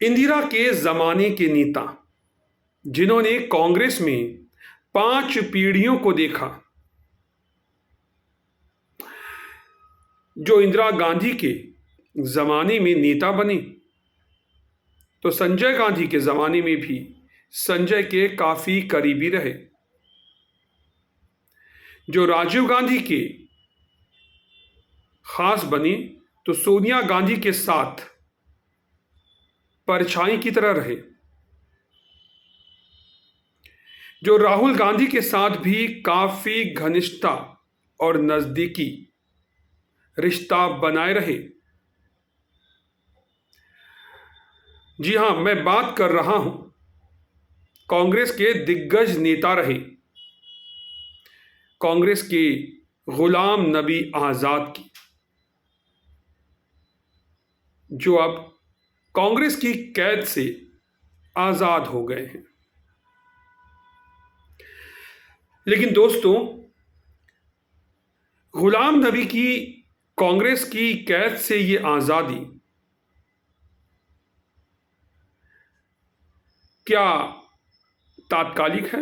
इंदिरा के जमाने के नेता जिन्होंने कांग्रेस में 5 पीढ़ियों को देखा, जो इंदिरा गांधी के जमाने में नेता बने, तो संजय गांधी के जमाने में भी संजय के काफी करीबी रहे। जो राजीव गांधी के खास बने, तो सोनिया गांधी के साथ परछाई की तरह रहे। जो राहुल गांधी के साथ भी काफी घनिष्ठता और नजदीकी रिश्ता बनाए रहे। जी हां, मैं बात कर रहा हूं कांग्रेस के दिग्गज नेता रहे, कांग्रेस के गुलाम नबी आजाद की, जो अब कांग्रेस की कैद से आजाद हो गए हैं। लेकिन दोस्तों, गुलाम नबी की कांग्रेस की कैद से ये आजादी क्या तात्कालिक है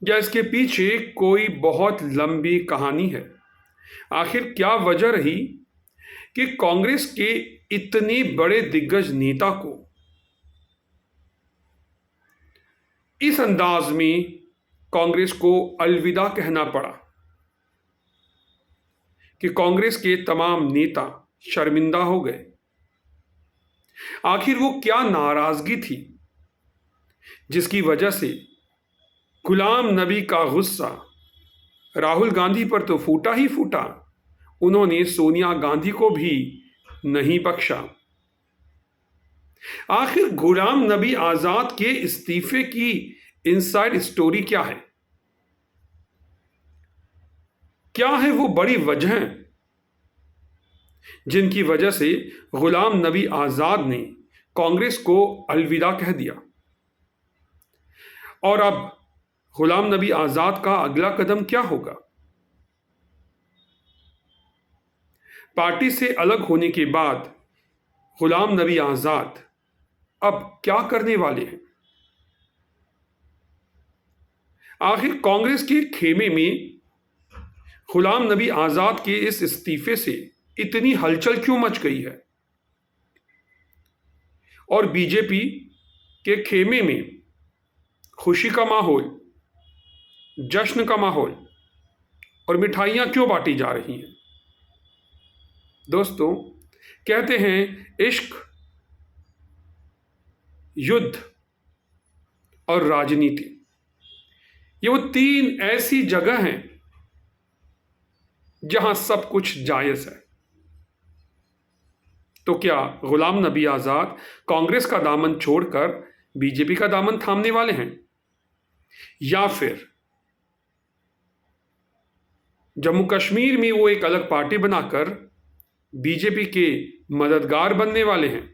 या इसके पीछे कोई बहुत लंबी कहानी है? आखिर क्या वजह रही कि कांग्रेस के इतने बड़े दिग्गज नेता को इस अंदाज में कांग्रेस को अलविदा कहना पड़ा कि कांग्रेस के तमाम नेता शर्मिंदा हो गए? आखिर वो क्या नाराजगी थी जिसकी वजह से गुलाम नबी का गुस्सा राहुल गांधी पर तो फूटा ही फूटा, उन्होंने सोनिया गांधी को भी नहीं बख्शा? आखिर गुलाम नबी आजाद के इस्तीफे की इनसाइड स्टोरी क्या है? क्या है वो बड़ी वजह जिनकी वजह से गुलाम नबी आजाद ने कांग्रेस को अलविदा कह दिया? और अब गुलाम नबी आजाद का अगला कदम क्या होगा? पार्टी से अलग होने के बाद गुलाम नबी आजाद अब क्या करने वाले हैं? आखिर कांग्रेस के खेमे में गुलाम नबी आजाद के इस इस्तीफे से इतनी हलचल क्यों मच गई है? और बीजेपी के खेमे में खुशी का माहौल, जश्न का माहौल और मिठाइयां क्यों बांटी जा रही हैं? दोस्तों, कहते हैं इश्क, युद्ध और राजनीति, ये वो 3 ऐसी जगह हैं जहां सब कुछ जायज है। तो क्या गुलाम नबी आजाद कांग्रेस का दामन छोड़कर बीजेपी का दामन थामने वाले हैं, या फिर जम्मू कश्मीर में वो एक अलग पार्टी बनाकर बीजेपी के मददगार बनने वाले हैं?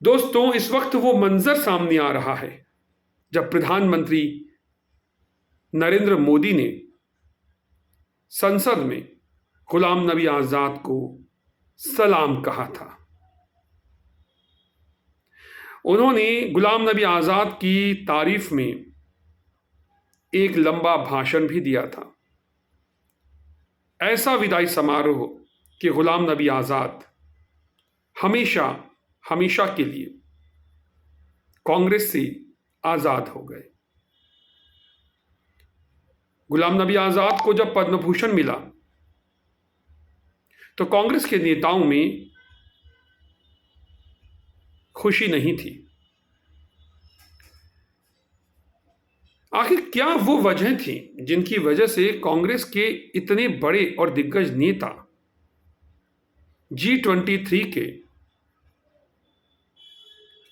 दोस्तों, इस वक्त वो मंजर सामने आ रहा है जब प्रधानमंत्री नरेंद्र मोदी ने संसद में गुलाम नबी आजाद को सलाम कहा था। उन्होंने गुलाम नबी आजाद की तारीफ में एक लंबा भाषण भी दिया था। ऐसा विदाई समारोह कि गुलाम नबी आजाद हमेशा हमेशा के लिए कांग्रेस से आजाद हो गए। गुलाम नबी आजाद को जब पद्म भूषण मिला तो कांग्रेस के नेताओं में खुशी नहीं थी। आखिर क्या वो वजह थी जिनकी वजह से कांग्रेस के इतने बड़े और दिग्गज नेता G23 के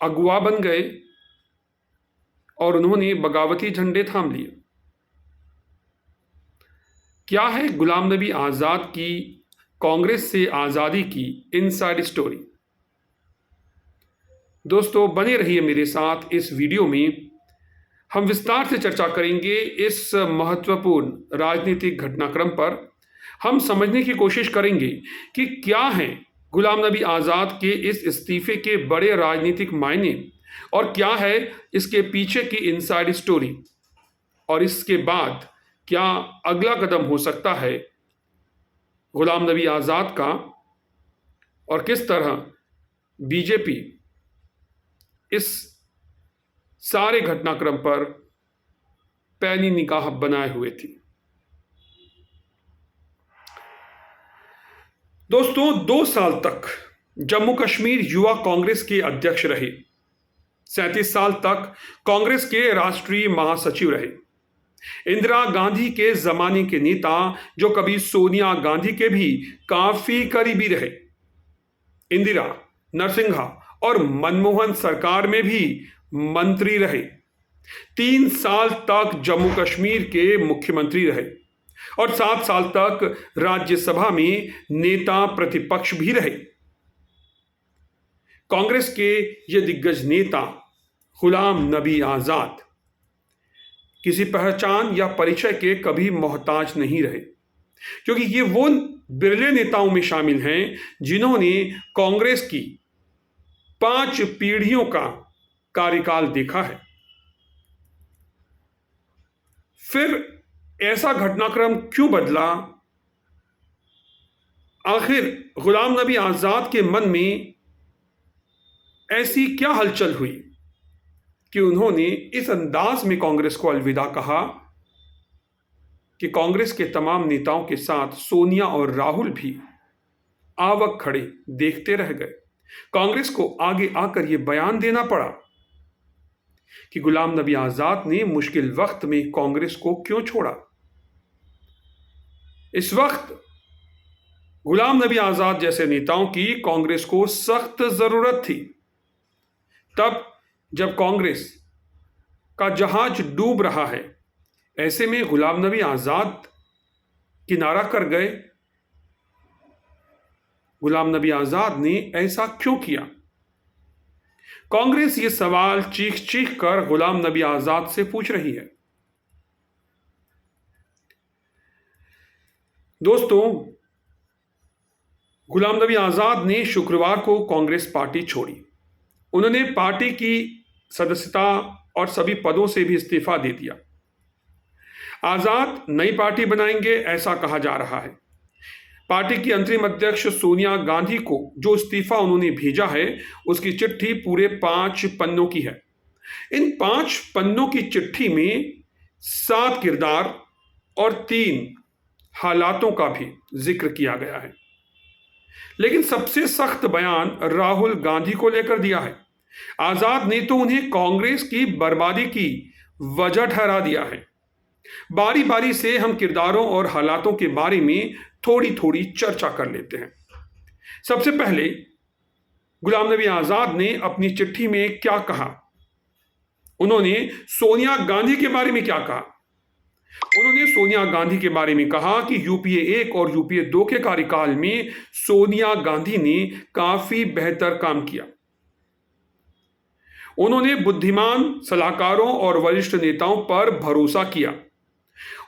अगुवा बन गए और उन्होंने बगावती झंडे थाम लिए? क्या है गुलाम नबी आजाद की कांग्रेस से आजादी की इनसाइड स्टोरी? दोस्तों, बने रहिए मेरे साथ। इस वीडियो में हम विस्तार से चर्चा करेंगे इस महत्वपूर्ण राजनीतिक घटनाक्रम पर हम समझने की कोशिश करेंगे कि क्या हैं गुलाम नबी आज़ाद के इस इस्तीफे के बड़े राजनीतिक मायने और क्या है इसके पीछे की इनसाइड स्टोरी, और इसके बाद क्या अगला कदम हो सकता है गुलाम नबी आज़ाद का, और किस तरह बीजेपी इस सारे घटनाक्रम पर पैनी निगाह बनाए हुए थी। दोस्तों, 2 साल तक जम्मू कश्मीर युवा कांग्रेस के अध्यक्ष रहे, 37 साल तक कांग्रेस के राष्ट्रीय महासचिव रहे, इंदिरा गांधी के जमाने के नेता जो कभी सोनिया गांधी के भी काफी करीबी रहे, इंदिरा, नरसिंहा और मनमोहन सरकार में भी मंत्री रहे, 3 साल तक जम्मू कश्मीर के मुख्यमंत्री रहे और 7 साल तक राज्यसभा में नेता प्रतिपक्ष भी रहे। कांग्रेस के ये दिग्गज नेता गुलाम नबी आजाद किसी पहचान या परिचय के कभी मोहताज नहीं रहे, क्योंकि ये वो बिरले नेताओं में शामिल हैं जिन्होंने कांग्रेस की 5 पीढ़ियों का कार्यकाल देखा है। फिर ऐसा घटनाक्रम क्यों बदला? आखिर गुलाम नबी आजाद के मन में ऐसी क्या हलचल हुई कि उन्होंने इस अंदाज में कांग्रेस को अलविदा कहा कि कांग्रेस के तमाम नेताओं के साथ सोनिया और राहुल भी आवक खड़े देखते रह गए। कांग्रेस को आगे आकर यह बयान देना पड़ा कि गुलाम नबी आजाद ने मुश्किल वक्त में कांग्रेस को क्यों छोड़ा। इस वक्त गुलाम नबी आजाद जैसे नेताओं की कांग्रेस को सख्त जरूरत थी। तब जब कांग्रेस का जहाज डूब रहा है, ऐसे में गुलाम नबी आजाद किनारा कर गए। गुलाम नबी आजाद ने ऐसा क्यों किया? कांग्रेस ये सवाल चीख चीख कर गुलाम नबी आजाद से पूछ रही है। दोस्तों, गुलाम नबी आजाद ने शुक्रवार को कांग्रेस पार्टी छोड़ी। उन्होंने पार्टी की सदस्यता और सभी पदों से भी इस्तीफा दे दिया। आजाद नई पार्टी बनाएंगे ऐसा कहा जा रहा है। पार्टी की अंतरिम अध्यक्ष सोनिया गांधी को जो इस्तीफा उन्होंने भेजा है, उसकी चिट्ठी पूरे 5 पन्नों की है। इन 5 पन्नों की चिट्ठी में 7 किरदार और 3 हालातों का भी जिक्र किया गया है। लेकिन सबसे सख्त बयान राहुल गांधी को लेकर दिया है। आजाद ने तो उन्हें कांग्रेस की बर्बादी की वजह ठहरा दिया है। बारी बारी से हम किरदारों और हालातों के बारे में थोड़ी थोड़ी चर्चा कर लेते हैं। सबसे पहले गुलाम नबी आजाद ने अपनी चिट्ठी में क्या कहा? उन्होंने सोनिया गांधी के बारे में क्या कहा? उन्होंने सोनिया गांधी के बारे में कहा कि यूपीए 1 और यूपीए 2 के कार्यकाल में सोनिया गांधी ने काफी बेहतर काम किया। उन्होंने बुद्धिमान सलाहकारों और वरिष्ठ नेताओं पर भरोसा किया,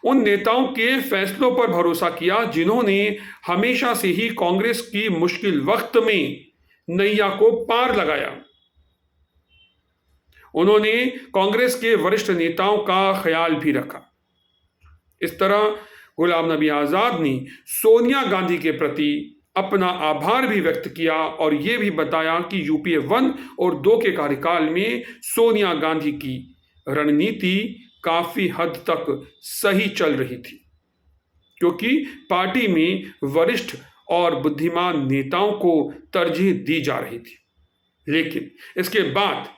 उन नेताओं के फैसलों पर भरोसा किया जिन्होंने हमेशा से ही कांग्रेस की मुश्किल वक्त में नैया को पार लगाया। उन्होंने कांग्रेस के वरिष्ठ नेताओं का ख्याल भी रखा। इस तरह गुलाम नबी आजाद ने सोनिया गांधी के प्रति अपना आभार भी व्यक्त किया और यह भी बताया कि यूपीए 1 और 2 के कार्यकाल में सोनिया गांधी की रणनीति काफी हद तक सही चल रही थी, क्योंकि पार्टी में वरिष्ठ और बुद्धिमान नेताओं को तरजीह दी जा रही थी। लेकिन इसके बाद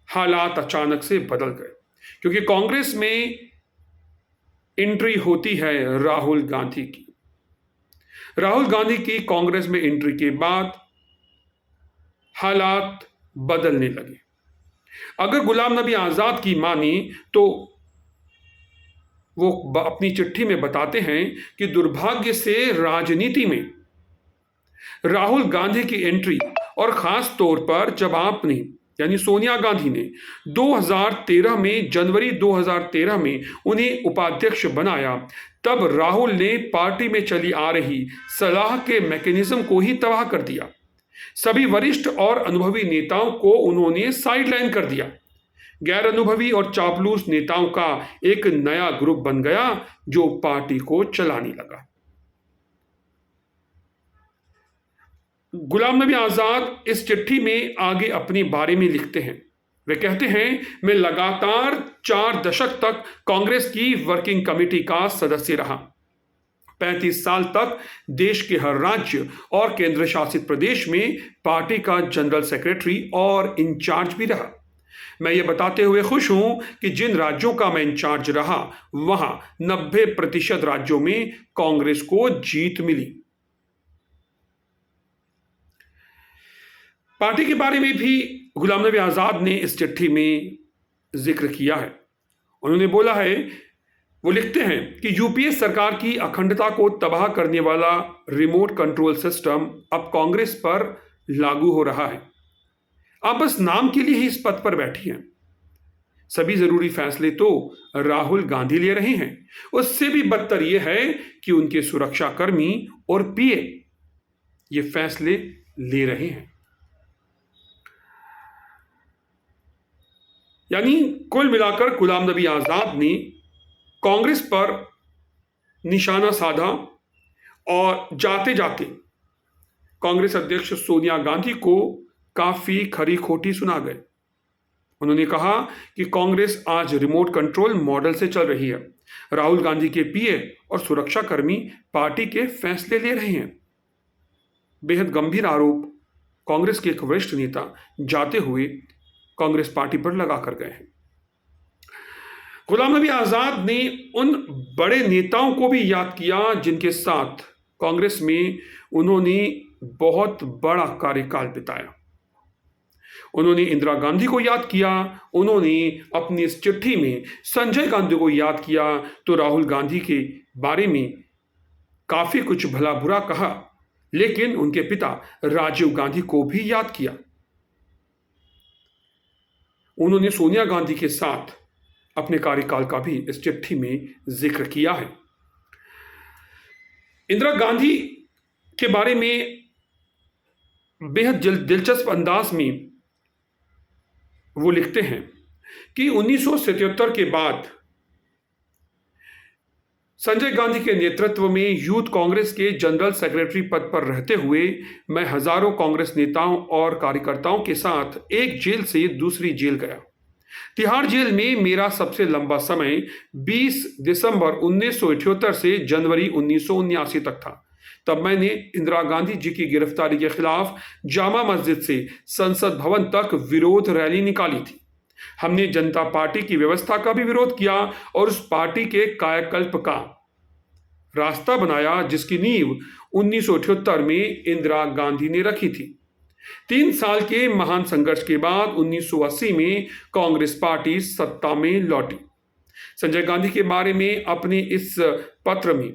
हालात अचानक से बदल गए, क्योंकि कांग्रेस में एंट्री होती है राहुल गांधी की। राहुल गांधी की कांग्रेस में एंट्री के बाद हालात बदलने लगे। अगर गुलाम नबी आजाद की माने तो वो अपनी चिट्ठी में बताते हैं कि दुर्भाग्य से राजनीति में राहुल गांधी की एंट्री, और खास तौर पर जब आपने यानी सोनिया गांधी ने 2013 में, जनवरी 2013 में उन्हें उपाध्यक्ष बनाया, तब राहुल ने पार्टी में चली आ रही सलाह के मैकेनिज्म को ही तबाह कर दिया। सभी वरिष्ठ और अनुभवी नेताओं को उन्होंने साइडलाइन कर दिया। गैर अनुभवी और चापलूस नेताओं का एक नया ग्रुप बन गया जो पार्टी को चलाने लगा। गुलाम नबी आजाद इस चिट्ठी में आगे अपने बारे में लिखते हैं। वे कहते हैं, मैं लगातार 4 दशक तक कांग्रेस की वर्किंग कमेटी का सदस्य रहा। 35 साल तक देश के हर राज्य और केंद्र शासित प्रदेश में पार्टी का जनरल सेक्रेटरी और इंचार्ज भी रहा। मैं ये बताते हुए खुश हूं कि जिन राज्यों का मैं इंचार्ज रहा वहां 90% राज्यों में कांग्रेस को जीत मिली। पार्टी के बारे में भी गुलाम नबी आजाद ने इस चिट्ठी में जिक्र किया है। उन्होंने बोला है, वो लिखते हैं कि यूपीए सरकार की अखंडता को तबाह करने वाला रिमोट कंट्रोल सिस्टम अब कांग्रेस पर लागू हो रहा है। आप बस नाम के लिए ही इस पद पर बैठी हैं। सभी जरूरी फैसले तो राहुल गांधी ले रहे हैं। उससे भी बदतर यह है कि उनके सुरक्षाकर्मी और पीए ये फैसले ले रहे हैं। यानी कुल मिलाकर गुलाम नबी आजाद ने कांग्रेस पर निशाना साधा और जाते जाते कांग्रेस अध्यक्ष सोनिया गांधी को काफी खरी खोटी सुना गए। उन्होंने कहा कि कांग्रेस आज रिमोट कंट्रोल मॉडल से चल रही है। राहुल गांधी के पीए और सुरक्षाकर्मी पार्टी के फैसले ले रहे हैं। बेहद गंभीर आरोप कांग्रेस के एक वरिष्ठ नेता जाते हुए कांग्रेस पार्टी पर लगा कर गए हैं। गुलाम नबी आजाद ने उन बड़े नेताओं को भी याद किया जिनके साथ कांग्रेस में उन्होंने बहुत बड़ा कार्यकाल बिताया। उन्होंने इंदिरा गांधी को याद किया, उन्होंने अपनी इस चिट्ठी में संजय गांधी को याद किया, तो राहुल गांधी के बारे में काफी कुछ भला बुरा कहा, लेकिन उनके पिता राजीव गांधी को भी याद किया। उन्होंने सोनिया गांधी के साथ अपने कार्यकाल का भी इस चिट्ठी में जिक्र किया है। इंदिरा गांधी के बारे में बेहद दिलचस्प अंदाज में वो लिखते हैं कि 1977 के बाद संजय गांधी के नेतृत्व में यूथ कांग्रेस के जनरल सेक्रेटरी पद पर रहते हुए मैं हजारों कांग्रेस नेताओं और कार्यकर्ताओं के साथ एक जेल से दूसरी जेल गया। तिहाड़ जेल में मेरा सबसे लंबा समय 20 दिसंबर 1978 से जनवरी 1979 तक था। तब मैंने इंदिरा गांधी जी की गिरफ्तारी के खिलाफ जामा मस्जिद से संसद भवन तक विरोध रैली निकाली थी। हमने जनता पार्टी की व्यवस्था का भी विरोध किया और उस पार्टी के कायाकल्प का रास्ता बनाया जिसकी नींव 1978 में इंदिरा गांधी ने रखी थी। 3 साल के महान संघर्ष के बाद 1980 में कांग्रेस पार्टी सत्ता में लौटी। संजय गांधी के बारे में अपने इस पत्र में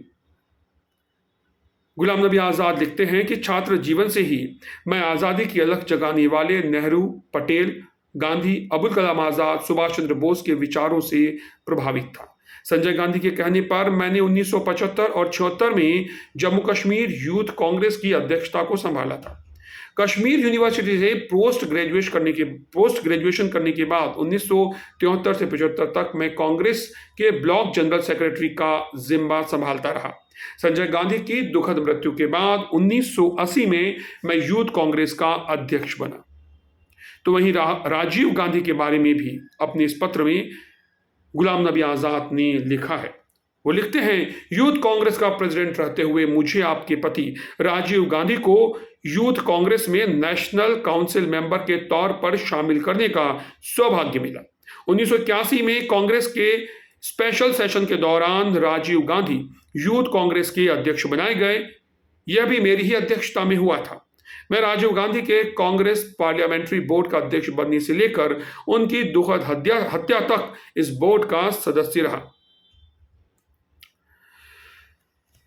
गुलाम नबी आजाद लिखते हैं कि छात्र जीवन से ही मैं आजादी की अलख जगाने वाले नेहरू, पटेल, गांधी, अबुल कलाम आजाद, सुभाष चंद्र बोस के विचारों से प्रभावित था। संजय गांधी के कहने पर मैंने 1975 और 76 में जम्मू कश्मीर यूथ कांग्रेस की अध्यक्षता को संभाला था। कश्मीर यूनिवर्सिटी से पोस्ट ग्रेजुएशन करने के बाद 1973 से 75 तक मैं कांग्रेस के ब्लॉक जनरल सेक्रेटरी का जिम्मा संभालता रहा। संजय गांधी की दुखद मृत्यु के बाद 1980 में मैं यूथ कांग्रेस का अध्यक्ष बना। तो वहीं राजीव गांधी के बारे में भी अपने इस पत्र में गुलाम नबी आजाद ने लिखा है। वो लिखते हैं, यूथ कांग्रेस का प्रेसिडेंट रहते हुए मुझे आपके पति राजीव गांधी को यूथ कांग्रेस में नेशनल काउंसिल मेंबर के तौर पर शामिल करने का सौभाग्य मिला। 1981 में कांग्रेस के स्पेशल सेशन के दौरान राजीव गांधी यूथ कांग्रेस के अध्यक्ष बनाए गए। यह भी मेरी ही अध्यक्षता में हुआ था। मैं राजीव गांधी के कांग्रेस पार्लियामेंट्री बोर्ड का अध्यक्ष बनने से लेकर उनकी दुखद हत्या तक इस बोर्ड का सदस्य रहा।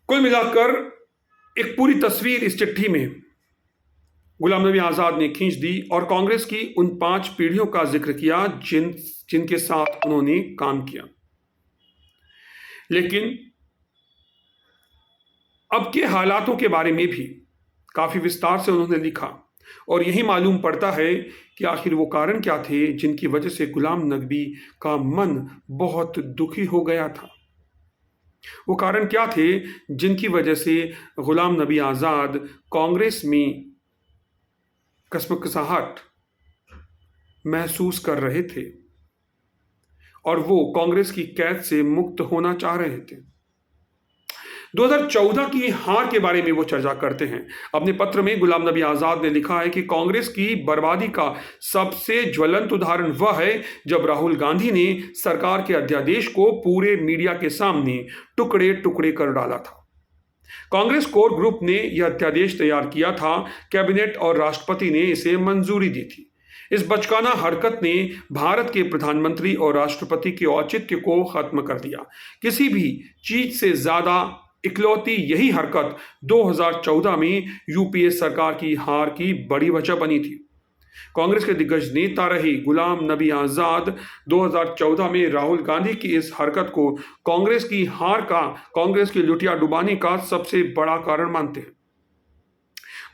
कुल मिलाकर एक पूरी तस्वीर इस चिट्ठी में गुलाम नबी आज़ाद ने खींच दी और कांग्रेस की उन 5 पीढ़ियों का जिक्र किया जिनके साथ उन्होंने काम किया। लेकिन अब के हालातों के बारे में भी काफी विस्तार से उन्होंने लिखा और यही मालूम पड़ता है कि आखिर वो कारण क्या थे जिनकी वजह से गुलाम नबी का मन बहुत दुखी हो गया था। वो कारण क्या थे जिनकी वजह से गुलाम नबी आज़ाद कांग्रेस में कसमकसाहट महसूस कर रहे थे और वो कांग्रेस की कैद से मुक्त होना चाह रहे थे। 2014 की हार के बारे में वो चर्चा करते हैं। अपने पत्र में गुलाम नबी आज़ाद ने लिखा है कि कांग्रेस की बर्बादी का सबसे ज्वलंत उदाहरण वह है जब राहुल गांधी ने सरकार के अध्यादेश को पूरे मीडिया के सामने टुकड़े टुकड़े कर डाला था। कांग्रेस कोर ग्रुप ने यह अध्यादेश तैयार किया था, कैबिनेट और राष्ट्रपति ने इसे मंजूरी दी थी। इस बचकाना हरकत ने भारत के प्रधानमंत्री और राष्ट्रपति के औचित्य को खत्म कर दिया। किसी भी चीज से ज्यादा इकलौती यही हरकत 2014 में यूपीए सरकार की हार की बड़ी वजह बनी थी। कांग्रेस के दिग्गज नेता रहे गुलाम नबी आज़ाद 2014 में राहुल गांधी की इस हरकत को कांग्रेस की हार का, कांग्रेस की लुटिया डुबाने का सबसे बड़ा कारण मानते हैं।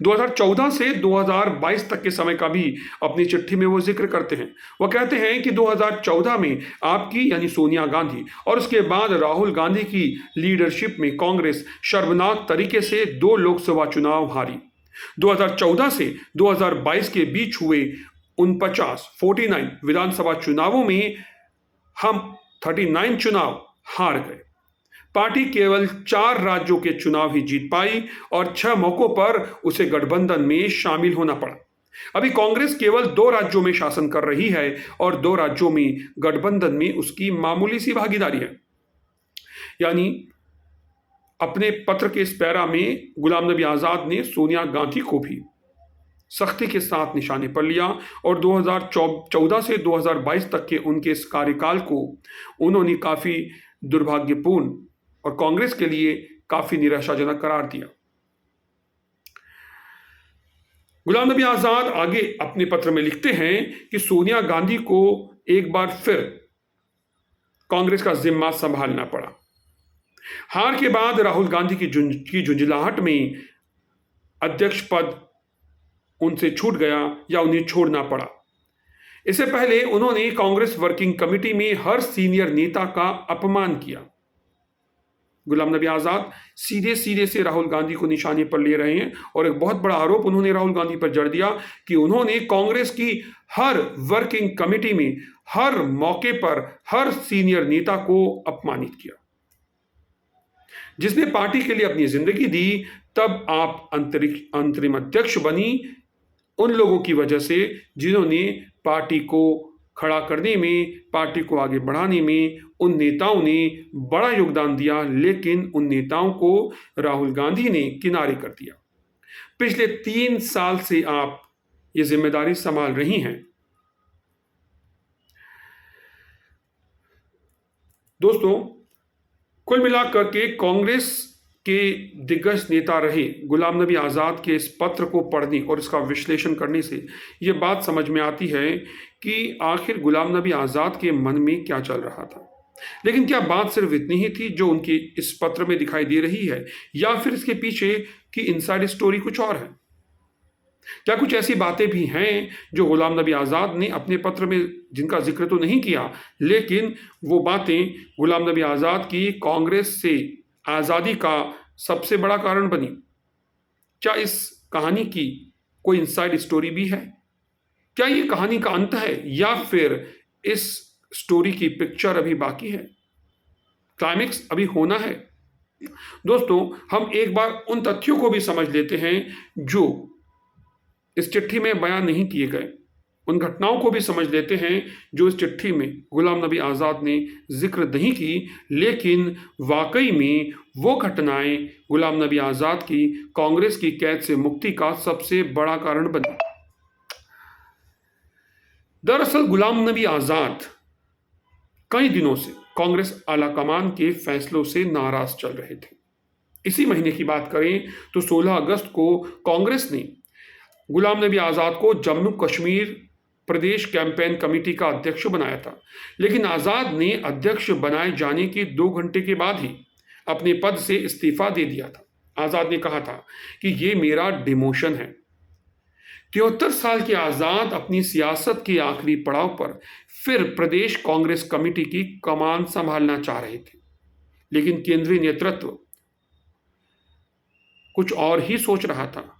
2014 से 2022 तक के समय का भी अपनी चिट्ठी में वो जिक्र करते हैं। वो कहते हैं कि 2014 में आपकी यानी सोनिया गांधी और उसके बाद राहुल गांधी की लीडरशिप में कांग्रेस शर्मनाक तरीके से 2 लोकसभा चुनाव हारी। 2014 से 2022 के बीच हुए 49 विधानसभा चुनावों में हम 39 चुनाव हार गए। पार्टी केवल 4 राज्यों के चुनाव ही जीत पाई और 6 मौकों पर उसे गठबंधन में शामिल होना पड़ा। अभी कांग्रेस केवल 2 राज्यों में शासन कर रही है और 2 राज्यों में गठबंधन में उसकी मामूली सी भागीदारी है। यानी अपने पत्र के इस पैरा में गुलाम नबी आज़ाद ने सोनिया गांधी को भी सख्ती के साथ निशाने पर लिया और 2014 से 2022 तक के उनके इस कार्यकाल को उन्होंने काफी दुर्भाग्यपूर्ण और कांग्रेस के लिए काफी निराशाजनक करार दिया। गुलाम नबी आज़ाद आगे अपने पत्र में लिखते हैं कि सोनिया गांधी को एक बार फिर कांग्रेस का जिम्मा संभालना पड़ा। हार के बाद राहुल गांधी की झुंझलाहट में अध्यक्ष पद उनसे छूट गया या उन्हें छोड़ना पड़ा। इससे पहले उन्होंने कांग्रेस वर्किंग कमेटी में हर सीनियर नेता का अपमान किया। गुलाम नबी आज़ाद सीधे से राहुल गांधी को निशाने पर ले रहे हैं और एक बहुत बड़ा आरोप उन्होंने राहुल गांधी पर जड़ दिया कि उन्होंने कांग्रेस की हर वर्किंग कमेटी में हर मौके पर हर सीनियर नेता को अपमानित किया। जिसने पार्टी के लिए अपनी जिंदगी दी, तब आप अंतरिम अध्यक्ष बनी उन लोगों की वजह से जिन्होंने पार्टी को खड़ा करने में, पार्टी को आगे बढ़ाने में उन नेताओं ने बड़ा योगदान दिया, लेकिन उन नेताओं को राहुल गांधी ने किनारे कर दिया। पिछले 3 साल से आप ये जिम्मेदारी संभाल रही हैं। दोस्तों, कुल मिलाकर के कांग्रेस के दिग्गज नेता रहे गुलाम नबी आज़ाद के इस पत्र को पढ़ने और इसका विश्लेषण करने से ये बात समझ में आती है कि आखिर गुलाम नबी आज़ाद के मन में क्या चल रहा था। लेकिन क्या बात सिर्फ इतनी ही थी जो उनकी इस पत्र में दिखाई दे रही है, या फिर इसके पीछे की इनसाइड स्टोरी कुछ और है? क्या कुछ ऐसी बातें भी हैं जो गुलाम नबी आज़ाद ने अपने पत्र में, जिनका जिक्र तो नहीं किया, लेकिन वो बातें गुलाम नबी आज़ाद की कांग्रेस से आज़ादी का सबसे बड़ा कारण बनी? क्या इस कहानी की कोई इनसाइड स्टोरी भी है? क्या ये कहानी का अंत है या फिर इस स्टोरी की पिक्चर अभी बाकी है, क्लाइमेक्स अभी होना है? दोस्तों, हम एक बार उन तथ्यों को भी समझ लेते हैं जो इस चिट्ठी में बयान नहीं किए गए, उन घटनाओं को भी समझ लेते हैं जो इस चिट्ठी में गुलाम नबी आज़ाद ने जिक्र नहीं की, लेकिन वाकई में वो घटनाएं गुलाम नबी आज़ाद की कांग्रेस की कैद से मुक्ति का सबसे बड़ा कारण बनी। दरअसल गुलाम नबी आज़ाद कई दिनों से कांग्रेस आलाकमान के फैसलों से नाराज चल रहे थे। इसी महीने की बात करें तो 16 अगस्त को कांग्रेस ने गुलाम नबी आज़ाद को जम्मू कश्मीर प्रदेश कैंपेन कमेटी का अध्यक्ष बनाया था, लेकिन आज़ाद ने अध्यक्ष बनाए जाने के 2 घंटे के बाद ही अपने पद से इस्तीफा दे दिया था। आज़ाद ने कहा था कि ये मेरा डिमोशन है। 73 साल के आज़ाद अपनी सियासत के आखिरी पड़ाव पर फिर प्रदेश कांग्रेस कमेटी की कमान संभालना चाह रहे थे, लेकिन केंद्रीय नेतृत्व कुछ और ही सोच रहा था।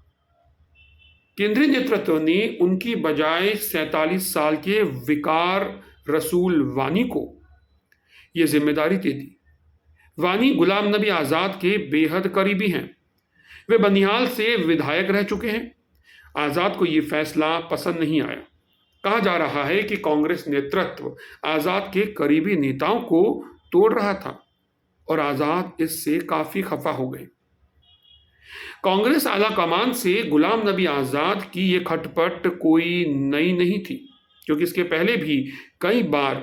केंद्रीय नेतृत्व ने उनकी बजाय 47 साल के विकार रसूल वानी को यह जिम्मेदारी दे दी। वानी गुलाम नबी आज़ाद के बेहद करीबी हैं। वे बनिहाल से विधायक रह चुके हैं। आज़ाद को यह फैसला पसंद नहीं आया। कहा जा रहा है कि कांग्रेस नेतृत्व आज़ाद के करीबी नेताओं को तोड़ रहा था और आज़ाद इससे काफ़ी खफा हो गए। कांग्रेस आला कमान से गुलाम नबी आज़ाद की ये खटपट कोई नई नहीं थी, क्योंकि इसके पहले भी कई बार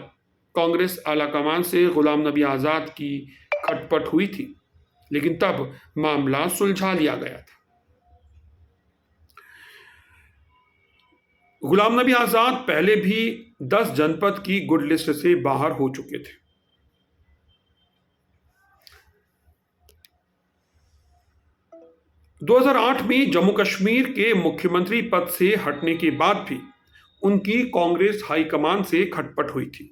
कांग्रेस आला कमान से गुलाम नबी आज़ाद की खटपट हुई थी, लेकिन तब मामला सुलझा लिया गया था। गुलाम नबी आज़ाद पहले भी 10 जनपद की गुड लिस्ट से बाहर हो चुके थे। दो 2008 में जम्मू कश्मीर के मुख्यमंत्री पद से हटने के बाद भी उनकी कांग्रेस हाईकमान से खटपट हुई थी।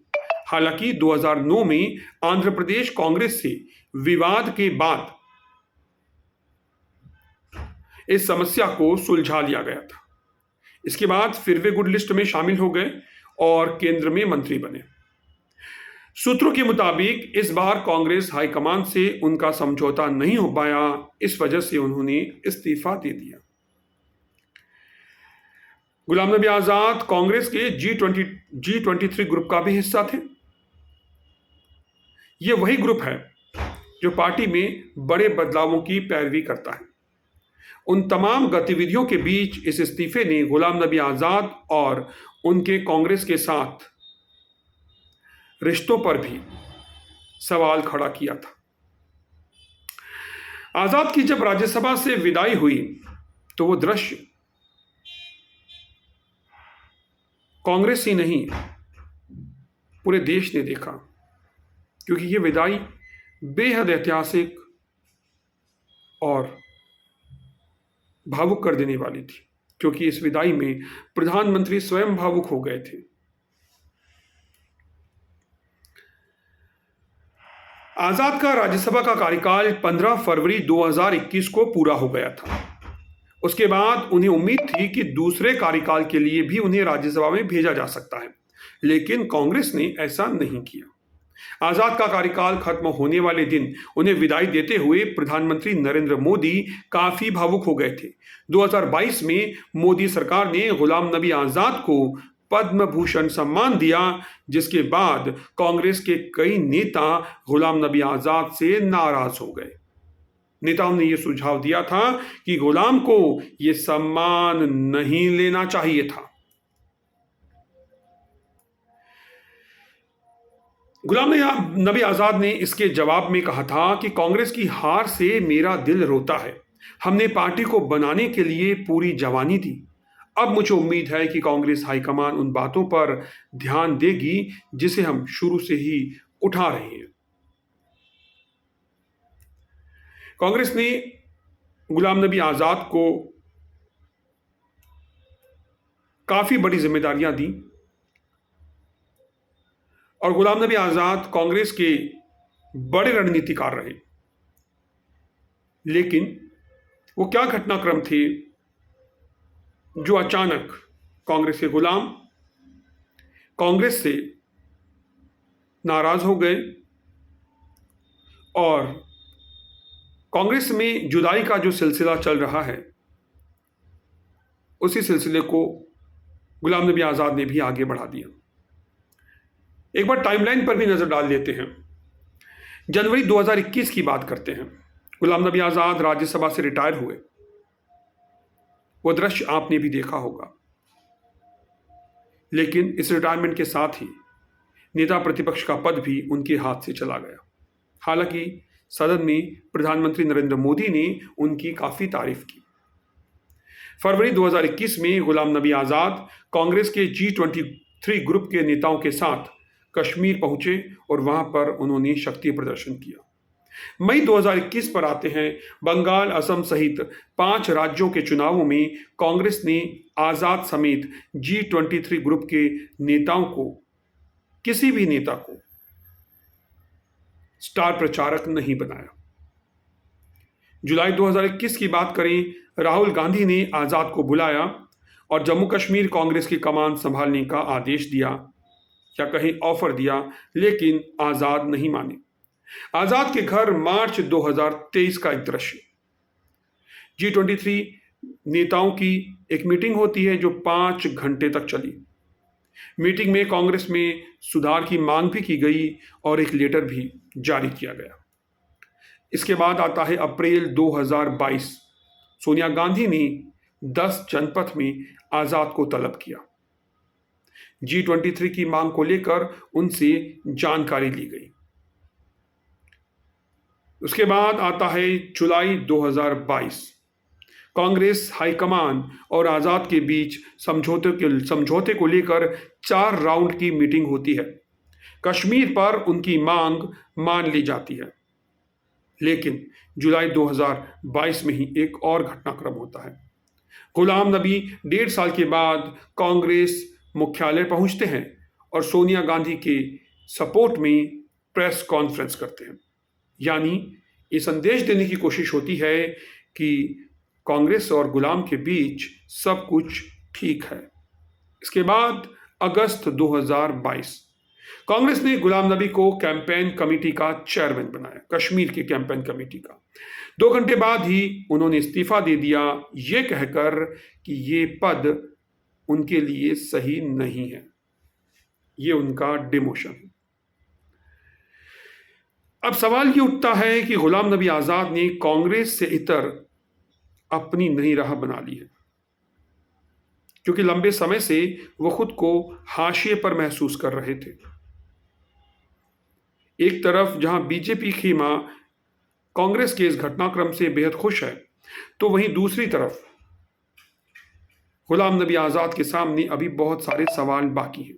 हालांकि 2009 में आंध्र प्रदेश कांग्रेस से विवाद के बाद इस समस्या को सुलझा लिया गया था। इसके बाद फिर वे गुड लिस्ट में शामिल हो गए और केंद्र में मंत्री बने। सूत्रों के मुताबिक इस बार कांग्रेस हाईकमान से उनका समझौता नहीं हो पाया, इस वजह से उन्होंने इस्तीफा दे दिया। गुलाम नबी आज़ाद कांग्रेस के G23 ग्रुप का भी हिस्सा थे। यह वही ग्रुप है जो पार्टी में बड़े बदलावों की पैरवी करता है। उन तमाम गतिविधियों के बीच इस इस्तीफे ने गुलाम नबी आज़ाद और उनके कांग्रेस के साथ रिश्तों पर भी सवाल खड़ा किया था। आज़ाद की जब राज्यसभा से विदाई हुई तो वो दृश्य कांग्रेस ही नहीं पूरे देश ने देखा, क्योंकि ये विदाई बेहद ऐतिहासिक और भावुक कर देने वाली थी, क्योंकि इस विदाई में प्रधानमंत्री स्वयं भावुक हो गए थे। आज़ाद का राज्यसभा का कार्यकाल 15 फरवरी 2021 को पूरा हो गया था। उसके बाद उन्हें उम्मीद थी कि दूसरे कार्यकाल के लिए भी उन्हें राज्यसभा में भेजा जा सकता है, लेकिन कांग्रेस ने ऐसा नहीं किया। आज़ाद का कार्यकाल खत्म होने वाले दिन उन्हें विदाई देते हुए प्रधानमंत्री नरेंद्र मोदी काफी भावुक हो गए थे। 2022 में मोदी सरकार ने गुलाम नबी आज़ाद को पद्म भूषण सम्मान दिया, जिसके बाद कांग्रेस के कई नेता गुलाम नबी आज़ाद से नाराज हो गए। नेताओं ने यह सुझाव दिया था कि गुलाम को यह सम्मान नहीं लेना चाहिए था। गुलाम नबी आज़ाद ने इसके जवाब में कहा था कि कांग्रेस की हार से मेरा दिल रोता है। हमने पार्टी को बनाने के लिए पूरी जवानी दी। अब मुझे उम्मीद है कि कांग्रेस हाईकमान उन बातों पर ध्यान देगी जिसे हम शुरू से ही उठा रहे हैं। कांग्रेस ने गुलाम नबी आज़ाद को काफी बड़ी जिम्मेदारियां दी और गुलाम नबी आज़ाद कांग्रेस के बड़े रणनीतिकार रहे। लेकिन वो क्या घटनाक्रम थे जो अचानक कांग्रेस के गुलाम कांग्रेस से नाराज हो गए और कांग्रेस में जुदाई का जो सिलसिला चल रहा है, उसी सिलसिले को गुलाम नबी आज़ाद ने भी आगे बढ़ा दिया। एक बार टाइमलाइन पर भी नजर डाल लेते हैं। जनवरी 2021 की बात करते हैं। गुलाम नबी आज़ाद राज्यसभा से रिटायर हुए। वो दृश्य आपने भी देखा होगा। लेकिन इस रिटायरमेंट के साथ ही नेता प्रतिपक्ष का पद भी उनके हाथ से चला गया। हालांकि सदन में प्रधानमंत्री नरेंद्र मोदी ने उनकी काफी तारीफ की। फरवरी 2021 में गुलाम नबी आज़ाद कांग्रेस के G23 ग्रुप के नेताओं के साथ कश्मीर पहुंचे और वहां पर उन्होंने शक्ति प्रदर्शन किया। मई 2021 पर आते हैं। बंगाल, असम सहित 5 राज्यों के चुनावों में कांग्रेस ने आज़ाद समेत G23 ग्रुप के नेताओं को, किसी भी नेता को स्टार प्रचारक नहीं बनाया। जुलाई 2021 की बात करें, राहुल गांधी ने आज़ाद को बुलाया और जम्मू कश्मीर कांग्रेस की कमान संभालने का आदेश दिया या कहीं ऑफर दिया, लेकिन आज़ाद नहीं माने। आज़ाद के घर मार्च 2023 का एक दृश्य। G23 नेताओं की एक मीटिंग होती है जो 5 घंटे तक चली। मीटिंग में कांग्रेस में सुधार की मांग भी की गई और एक लेटर भी जारी किया गया। इसके बाद आता है अप्रैल 2022। सोनिया गांधी ने 10 जनपथ में आज़ाद को तलब किया। G23 की मांग को लेकर उनसे जानकारी ली गई। उसके बाद आता है जुलाई 2022। कांग्रेस हाईकमान और आज़ाद के बीच समझौते को लेकर 4 राउंड की मीटिंग होती है। कश्मीर पर उनकी मांग मान ली जाती है, लेकिन जुलाई 2022 में ही एक और घटनाक्रम होता है। गुलाम नबी 1.5 साल के बाद कांग्रेस मुख्यालय पहुंचते हैं और सोनिया गांधी के सपोर्ट में प्रेस कॉन्फ्रेंस करते हैं। यानी ये संदेश देने की कोशिश होती है कि कांग्रेस और गुलाम के बीच सब कुछ ठीक है। इसके बाद अगस्त 2022, कांग्रेस ने गुलाम नबी को कैंपेन कमेटी का चेयरमैन बनाया, कश्मीर की कैंपेन कमेटी का। 2 घंटे बाद ही उन्होंने इस्तीफा दे दिया, ये कहकर कि ये पद उनके लिए सही नहीं है, ये उनका डिमोशन है। अब सवाल ये उठता है कि गुलाम नबी आज़ाद ने कांग्रेस से इतर अपनी नई राह बना ली है, क्योंकि लंबे समय से वो खुद को हाशिए पर महसूस कर रहे थे। एक तरफ जहां बीजेपी खीमा कांग्रेस के इस घटनाक्रम से बेहद खुश है, तो वहीं दूसरी तरफ गुलाम नबी आज़ाद के सामने अभी बहुत सारे सवाल बाकी हैं।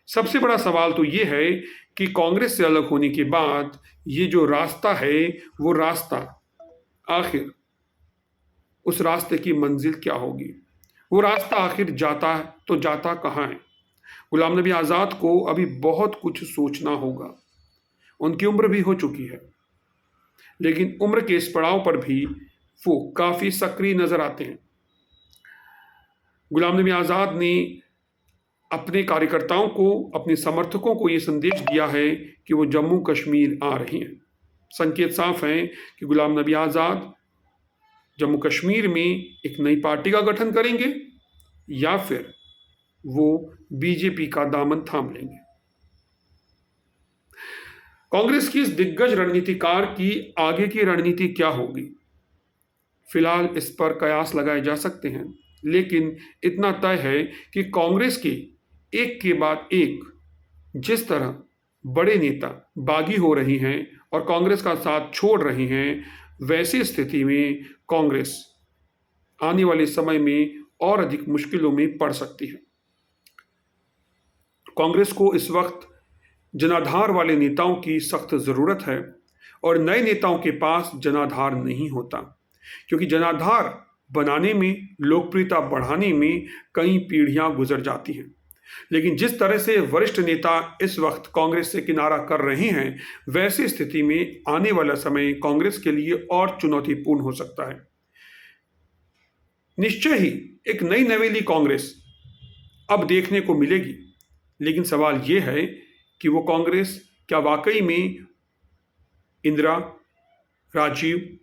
सबसे बड़ा सवाल तो ये है कि कांग्रेस से अलग होने के बाद ये जो रास्ता है, वो रास्ता आखिर उस रास्ते की मंजिल क्या होगी? वो रास्ता आखिर जाता कहाँ है? गुलाम नबी आज़ाद को अभी बहुत कुछ सोचना होगा। उनकी उम्र भी हो चुकी है, लेकिन उम्र के इस पड़ाव पर भी वो काफ़ी सक्रिय नजर आते हैं। गुलाम नबी आज़ाद ने अपने कार्यकर्ताओं को, अपने समर्थकों को ये संदेश दिया है कि वो जम्मू कश्मीर आ रही हैं। संकेत साफ हैं कि गुलाम नबी आज़ाद जम्मू कश्मीर में एक नई पार्टी का गठन करेंगे या फिर वो बीजेपी का दामन थाम लेंगे। कांग्रेस की इस दिग्गज रणनीतिकार की आगे की रणनीति क्या होगी? फिलहाल इस पर कयास लगाए जा सकते हैं, लेकिन इतना तय है कि कांग्रेस के एक के बाद एक जिस तरह बड़े नेता बागी हो रही हैं और कांग्रेस का साथ छोड़ रही हैं, वैसी स्थिति में कांग्रेस आने वाले समय में और अधिक मुश्किलों में पड़ सकती है। कांग्रेस को इस वक्त जनाधार वाले नेताओं की सख्त ज़रूरत है और नए नेताओं के पास जनाधार नहीं होता, क्योंकि जनाधार बनाने में, लोकप्रियता बढ़ाने में कई पीढ़ियां गुजर जाती हैं। लेकिन जिस तरह से वरिष्ठ नेता इस वक्त कांग्रेस से किनारा कर रहे हैं, वैसी स्थिति में आने वाला समय कांग्रेस के लिए और चुनौतीपूर्ण हो सकता है। निश्चय ही एक नई नवेली कांग्रेस अब देखने को मिलेगी, लेकिन सवाल यह है कि वो कांग्रेस क्या वाकई में इंदिरा, राजीव,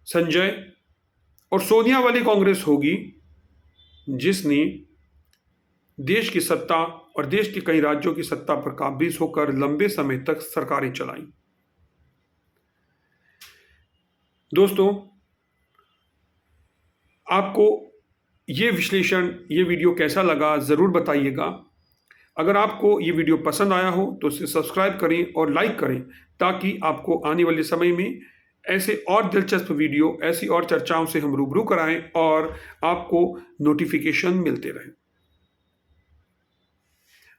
संजय और सोनिया वाली कांग्रेस होगी, जिसने देश की सत्ता और देश के कई राज्यों की सत्ता पर काबिज होकर लंबे समय तक सरकारें चलाई। दोस्तों, आपको ये विश्लेषण, ये वीडियो कैसा लगा ज़रूर बताइएगा। अगर आपको ये वीडियो पसंद आया हो तो इसे सब्सक्राइब करें और लाइक करें, ताकि आपको आने वाले समय में ऐसे और दिलचस्प वीडियो, ऐसी और चर्चाओं से हम रूबरू कराएं और आपको नोटिफिकेशन मिलते रहें।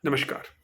नमस्कार।